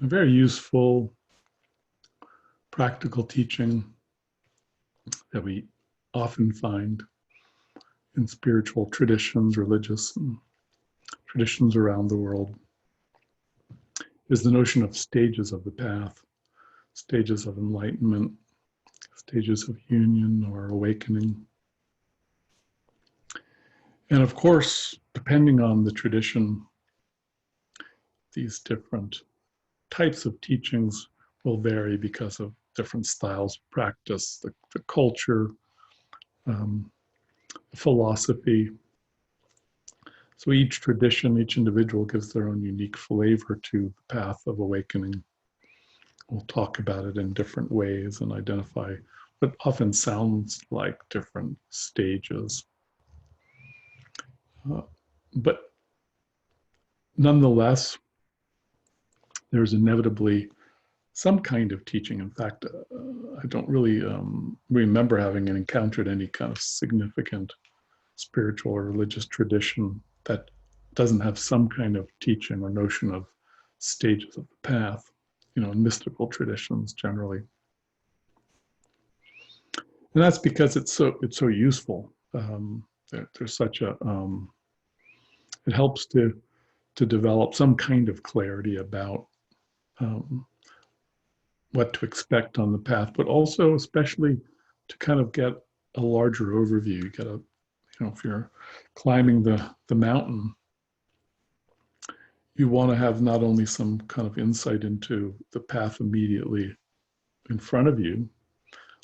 a very useful, practical teaching that we often find in spiritual traditions, religious and traditions around the world, is the notion of stages of the path, stages of enlightenment, stages of union or awakening. And of course, depending on the tradition, these different types of teachings will vary because of different styles of practice, the culture, philosophy. So each tradition, each individual gives their own unique flavor to the path of awakening. We'll talk about it in different ways and identify what often sounds like different stages. But nonetheless, there's inevitably some kind of teaching. In fact, I don't really remember having encountered any kind of significant spiritual or religious tradition that doesn't have some kind of teaching or notion of stages of the path, in mystical traditions generally. And that's because it's so useful. There's such a it helps to develop some kind of clarity about what to expect on the path, but also especially to kind of get a larger overview. You get a, if you're climbing the mountain, you want to have not only some kind of insight into the path immediately in front of you,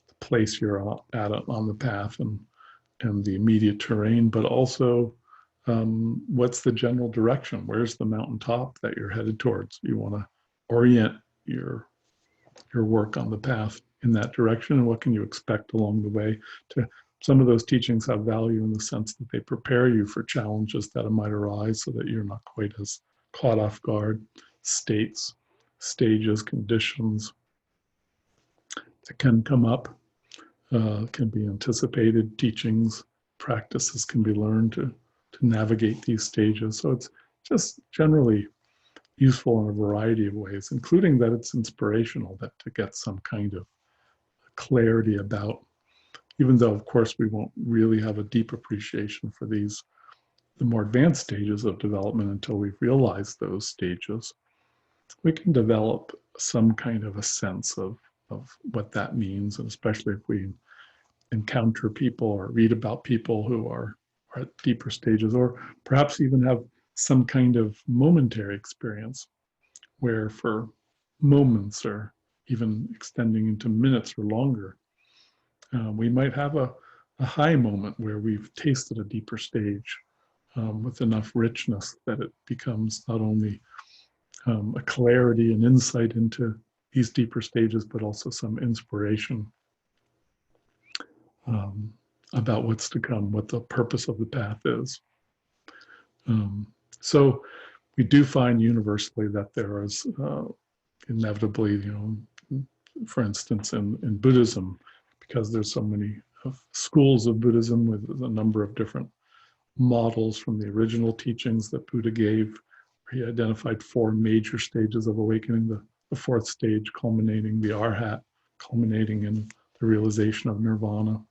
the place you're at on the path and the immediate terrain, but also what's the general direction? Where's the mountaintop that you're headed towards? You want to orient your work on the path in that direction, and what can you expect along the way. Some of those teachings have value in the sense that they prepare you for challenges that might arise so that you're not quite as caught off guard. States, stages, conditions that can come up, can be anticipated. Teachings, practices can be learned to navigate these stages. So it's just generally useful in a variety of ways, including that it's inspirational, that to get some kind of clarity about, even though of course we won't really have a deep appreciation for the more advanced stages of development until we've realized those stages, we can develop some kind of a sense of what that means, and especially if we encounter people or read about people who are at deeper stages, or perhaps even have some kind of momentary experience where for moments or even extending into minutes or longer, we might have a high moment where we've tasted a deeper stage with enough richness that it becomes not only a clarity and insight into these deeper stages, but also some inspiration about what's to come, what the purpose of the path is. So we do find universally that there is inevitably, for instance, in Buddhism, because there's so many schools of Buddhism with a number of different models from the original teachings that Buddha gave, where he identified 4 major stages of awakening, the 4th stage culminating, the Arhat, culminating in the realization of nirvana.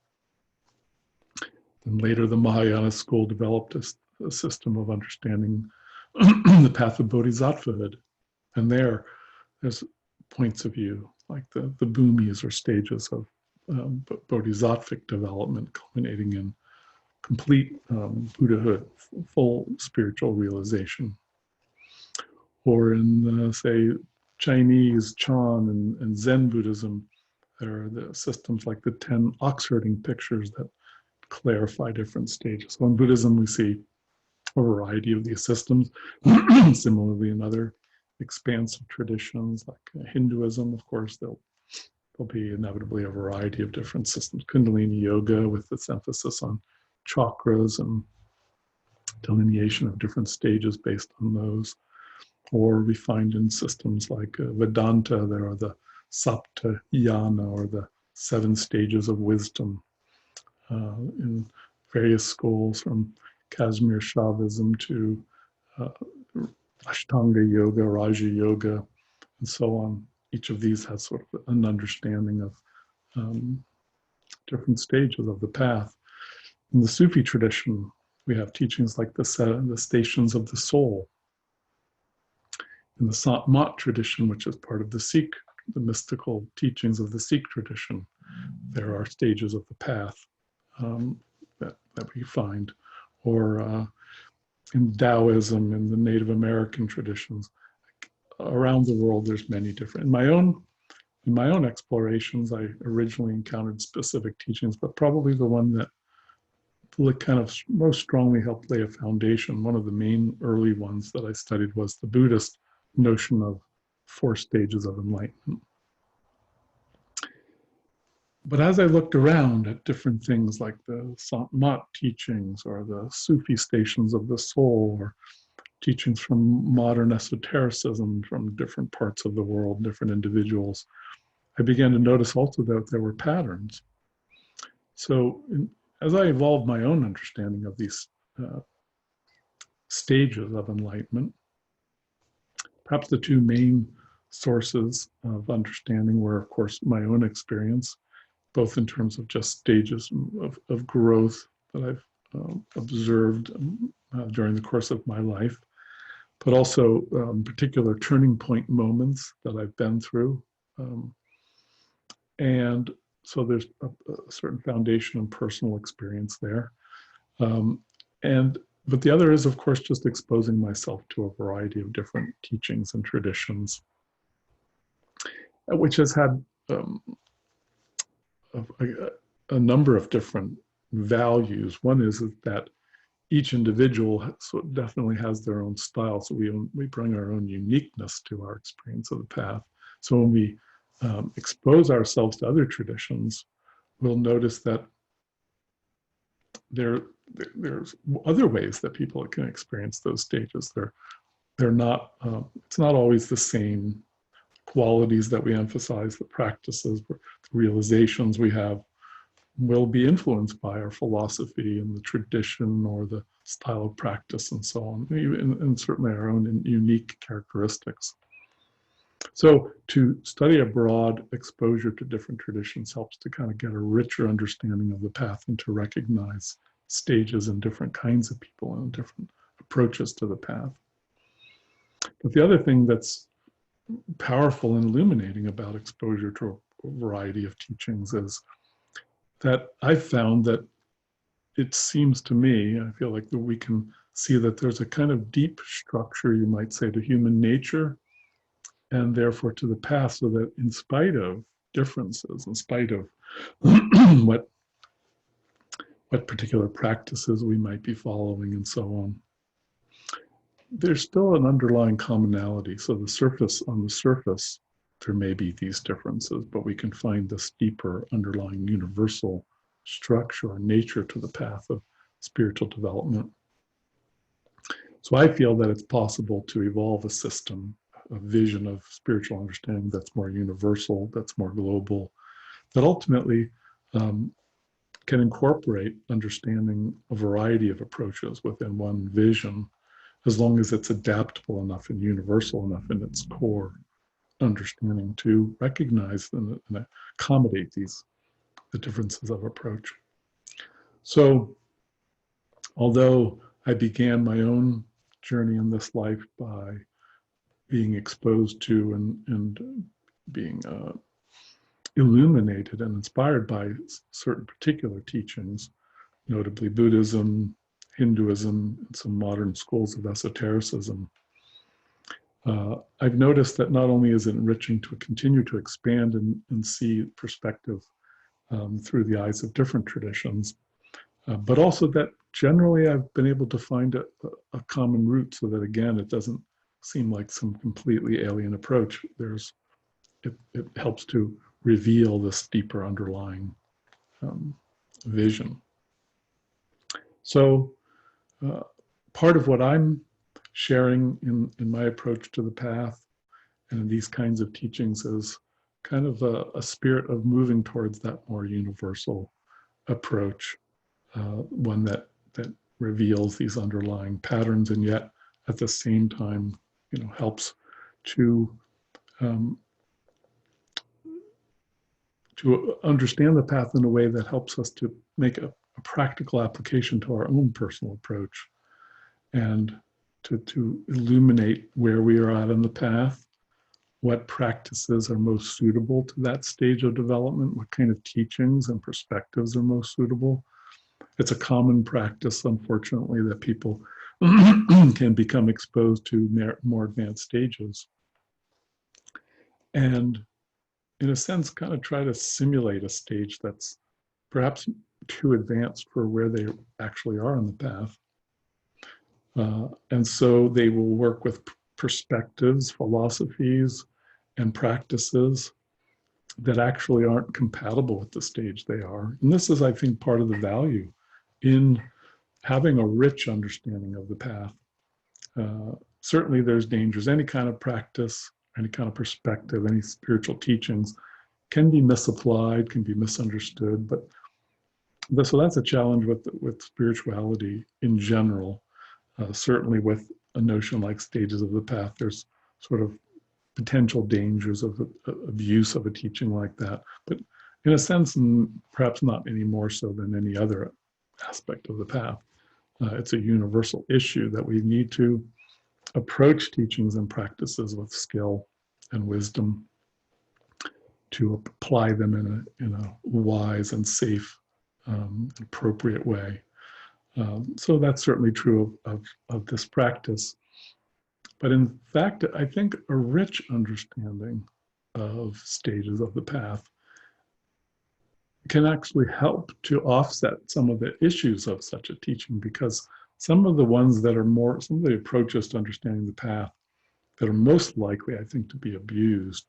Then later the Mahayana school developed a system of understanding the path of bodhisattvahood. And there's points of view, like the Bhumis or stages of bodhisattvic development, culminating in complete Buddhahood, full spiritual realization. Or in, say, Chinese Chan and Zen Buddhism, there are the systems like the 10 ox-herding pictures that clarify different stages. So in Buddhism, we see a variety of these systems. Similarly, in other expansive traditions like Hinduism, of course, there'll be inevitably a variety of different systems. Kundalini Yoga with its emphasis on chakras and delineation of different stages based on those. Or we find in systems like Vedanta, there are the Sapta Jnana, or the 7 stages of wisdom in various schools, from Kashmir Shaivism to Ashtanga Yoga, Raja Yoga, and so on. Each of these has sort of an understanding of different stages of the path. In the Sufi tradition, we have teachings like the stations of the soul. In the Saint tradition, which is part of the Sikh, the mystical teachings of the Sikh tradition, there are stages of the path that we find. Or in Taoism, in the Native American traditions, around the world, there's many different. In my own explorations, I originally encountered specific teachings, but probably the one that kind of most strongly helped lay a foundation, one of the main early ones that I studied, was the Buddhist notion of 4 stages of enlightenment. But as I looked around at different things like the Saint teachings or the Sufi stations of the soul, or teachings from modern esotericism from different parts of the world, different individuals, I began to notice also that there were patterns. So as I evolved my own understanding of these stages of enlightenment, perhaps the 2 main sources of understanding were, of course, my own experience, both in terms of just stages of growth that I've observed during the course of my life, but also particular turning point moments that I've been through. And so there's a certain foundation and personal experience there. But the other is, of course, just exposing myself to a variety of different teachings and traditions, which has had a number of different values. One is that each individual definitely has their own style, so we bring our own uniqueness to our experience of the path. So when we expose ourselves to other traditions, we'll notice that there's other ways that people can experience those stages. They're not. It's not always the same qualities that we emphasize. The practices, the realizations we have, will be influenced by our philosophy and the tradition or the style of practice and so on, and certainly our own unique characteristics. So to study a broad exposure to different traditions helps to kind of get a richer understanding of the path and to recognize stages and different kinds of people and different approaches to the path. But the other thing that's powerful and illuminating about exposure to a variety of teachings is that I've found that it seems to me, I feel like that we can see that there's a kind of deep structure, you might say, to human nature and therefore to the path, so that in spite of differences, in spite of what particular practices we might be following and so on, there's still an underlying commonality. So on the surface, there may be these differences, but we can find this deeper underlying universal structure or nature to the path of spiritual development. So I feel that it's possible to evolve a system, a vision of spiritual understanding that's more universal, that's more global, that ultimately can incorporate understanding a variety of approaches within one vision, as long as it's adaptable enough and universal enough in its core understanding to recognize and accommodate the differences of approach. So although I began my own journey in this life by being exposed to and being illuminated and inspired by certain particular teachings, notably Buddhism, Hinduism, and some modern schools of esotericism, I've noticed that not only is it enriching to continue to expand and see perspective through the eyes of different traditions, but also that generally I've been able to find a common root, so that again, it doesn't seem like some completely alien approach. It helps to reveal this deeper underlying vision. So part of what I'm sharing in my approach to the path and these kinds of teachings is kind of a spirit of moving towards that more universal approach, one that reveals these underlying patterns and yet at the same time, helps to um, to understand the path in a way that helps us to make a practical application to our own personal approach, and to illuminate where we are at in the path, what practices are most suitable to that stage of development, what kind of teachings and perspectives are most suitable. It's a common practice, unfortunately, that people can become exposed to more advanced stages. And in a sense, kind of try to simulate a stage that's perhaps too advanced for where they actually are on the path. And so they will work with perspectives, philosophies, and practices that actually aren't compatible with the stage they are. And this is, I think, part of the value in having a rich understanding of the path. Certainly there's dangers. Any kind of practice, any kind of perspective, any spiritual teachings can be misapplied, can be misunderstood. But so that's a challenge with spirituality in general. Certainly with a notion like stages of the path, there's sort of potential dangers of use of a teaching like that. But in a sense, and perhaps not any more so than any other aspect of the path, it's a universal issue that we need to approach teachings and practices with skill and wisdom to apply them in a wise and safe, appropriate way. So that's certainly true of this practice. But in fact, I think a rich understanding of stages of the path can actually help to offset some of the issues of such a teaching, because some of the ones that are more, some of the approaches to understanding the path that are most likely, I think, to be abused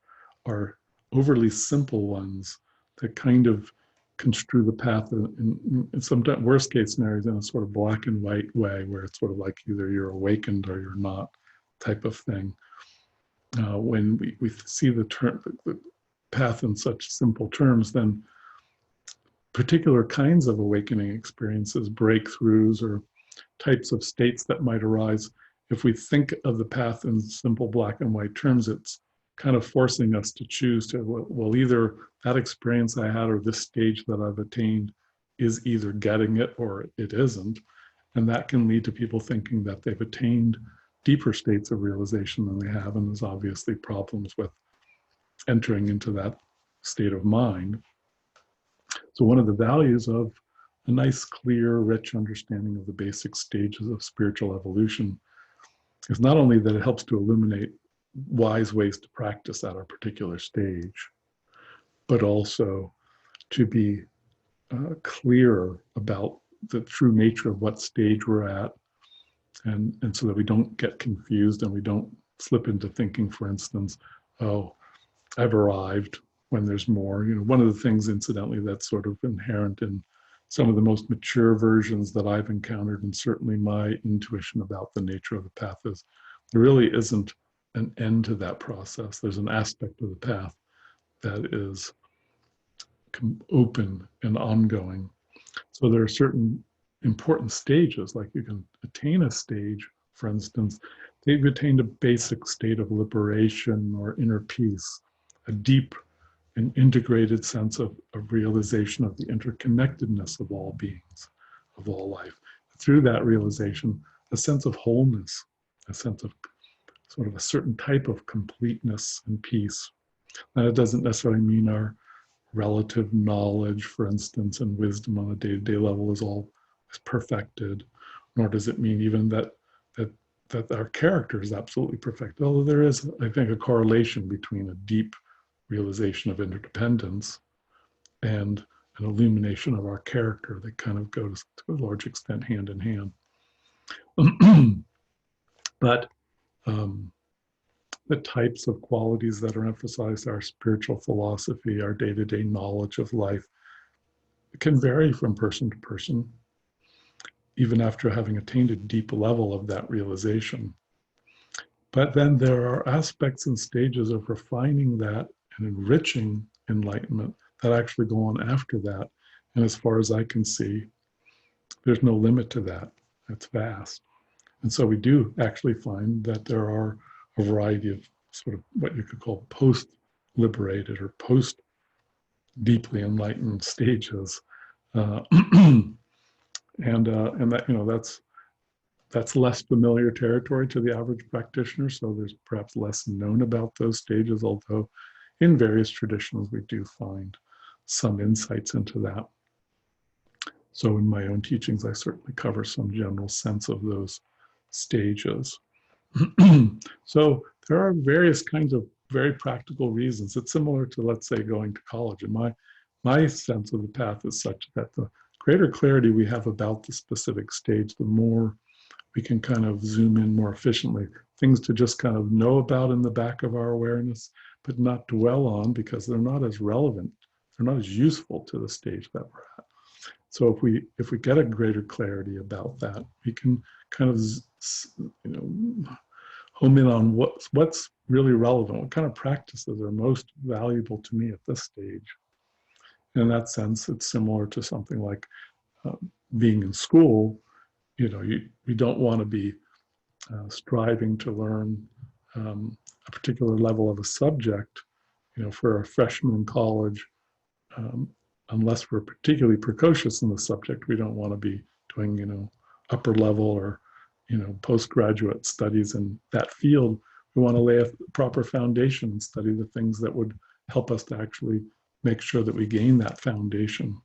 are overly simple ones that kind of construe the path in sometimes worst case scenarios in a sort of black and white way, where it's sort of like either you're awakened or you're not type of thing. When we see the path in such simple terms, then particular kinds of awakening experiences, breakthroughs, or types of states that might arise, if we think of the path in simple black and white terms, it's kind of forcing us to choose to, well, either that experience I had or this stage that I've attained is either getting it or it isn't. And that can lead to people thinking that they've attained deeper states of realization than they have, and there's obviously problems with entering into that state of mind. So one of the values of a nice, clear, rich understanding of the basic stages of spiritual evolution is not only that it helps to illuminate wise ways to practice at a particular stage, but also to be clear about the true nature of what stage we're at, and so that we don't get confused and we don't slip into thinking, for instance, oh, I've arrived, when there's more. You know, one of the things, incidentally, that's sort of inherent in some of the most mature versions that I've encountered, and certainly my intuition about the nature of the path, is there really isn't an end to that process. There's an aspect of the path that is open and ongoing. So there are certain important stages, like you can attain a stage, for instance, they've attained a basic state of liberation or inner peace, a deep and integrated sense of realization of the interconnectedness of all beings, of all life. Through that realization, a sense of wholeness, a sense of sort of a certain type of completeness and peace. And it doesn't necessarily mean our relative knowledge, for instance, and wisdom on a day-to-day level is perfected, nor does it mean even that our character is absolutely perfect. Although there is, I think, a correlation between a deep realization of interdependence and an illumination of our character that kind of goes to a large extent hand in hand. But the types of qualities that are emphasized, our spiritual philosophy, our day-to-day knowledge of life, can vary from person to person, even after having attained a deep level of that realization. But then there are aspects and stages of refining that and enriching enlightenment that actually go on after that. And as far as I can see, there's no limit to that. It's vast. And so we do actually find that there are a variety of sort of what you could call post-liberated or post-deeply enlightened stages. And that, you know, that's less familiar territory to the average practitioner, so there's perhaps less known about those stages, although in various traditions we do find some insights into that. So in my own teachings, I certainly cover some general sense of those stages. So there are various kinds of very practical reasons. It's similar to, let's say, going to college. And my sense of the path is such that the greater clarity we have about the specific stage, the more we can kind of zoom in more efficiently. Things to just kind of know about in the back of our awareness, but not dwell on because they're not as relevant, they're not as useful to the stage that we're at. So if we get a greater clarity about that, we can kind of, you know, home in on what's really relevant, what kind of practices are most valuable to me at this stage. And in that sense, it's similar to something like being in school. You know, you don't want to be striving to learn a particular level of a subject, you know, for a freshman in college. Unless we're particularly precocious in the subject, we don't want to be doing, you know, upper level or, you know, postgraduate studies in that field. We want to lay a proper foundation and study the things that would help us to actually make sure that we gain that foundation.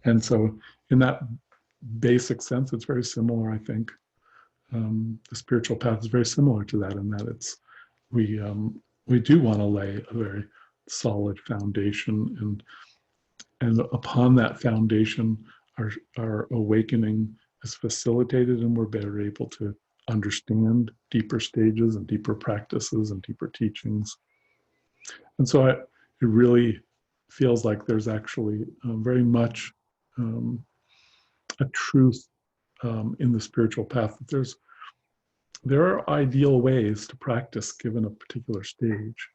And so in that basic sense, it's very similar, I think. The spiritual path is very similar to that in that it's, we do want to lay a very solid foundation, and upon that foundation, our awakening is facilitated, and we're better able to understand deeper stages and deeper practices and deeper teachings. And so it really feels like there's actually very much a truth in the spiritual path that there are ideal ways to practice given a particular stage,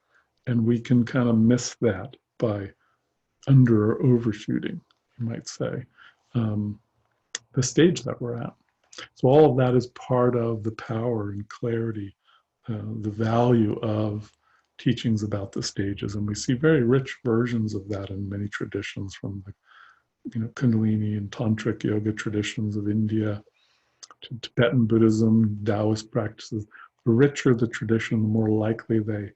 and we can kind of miss that by under or overshooting, you might say, the stage that we're at. So all of that is part of the power and clarity, the value of teachings about the stages. And we see very rich versions of that in many traditions, from the, you know, Kundalini and Tantric yoga traditions of India to Tibetan Buddhism, Taoist practices. The richer the tradition, the more likely they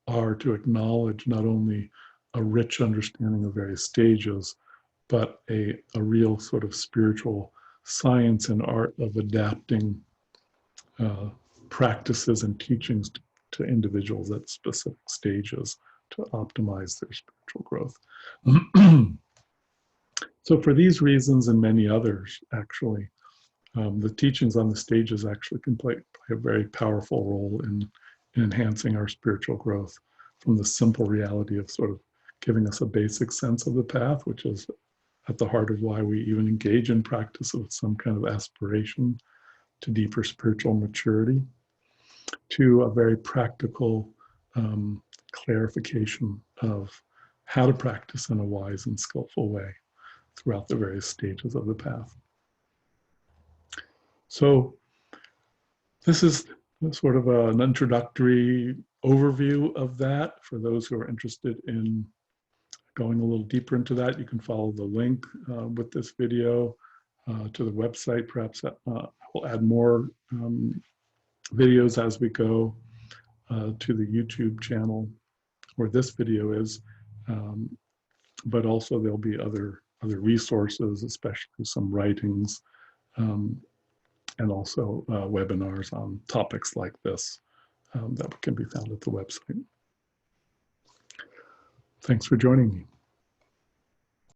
are to acknowledge not only a rich understanding of various stages, but a real sort of spiritual science and art of adapting practices and teachings to individuals at specific stages to optimize their spiritual growth. So for these reasons and many others, actually, the teachings on the stages actually can play a very powerful role in enhancing our spiritual growth, from the simple reality of sort of giving us a basic sense of the path, which is at the heart of why we even engage in practice with some kind of aspiration to deeper spiritual maturity, to a very practical clarification of how to practice in a wise and skillful way throughout the various stages of the path. So this is sort of an introductory overview of that. For those who are interested in going a little deeper into that, you can follow the link with this video to the website. Perhaps we'll add more videos as we go to the YouTube channel where this video is, but also there'll be other resources, especially some writings, and also webinars on topics like this that can be found at the website. Thanks for joining me.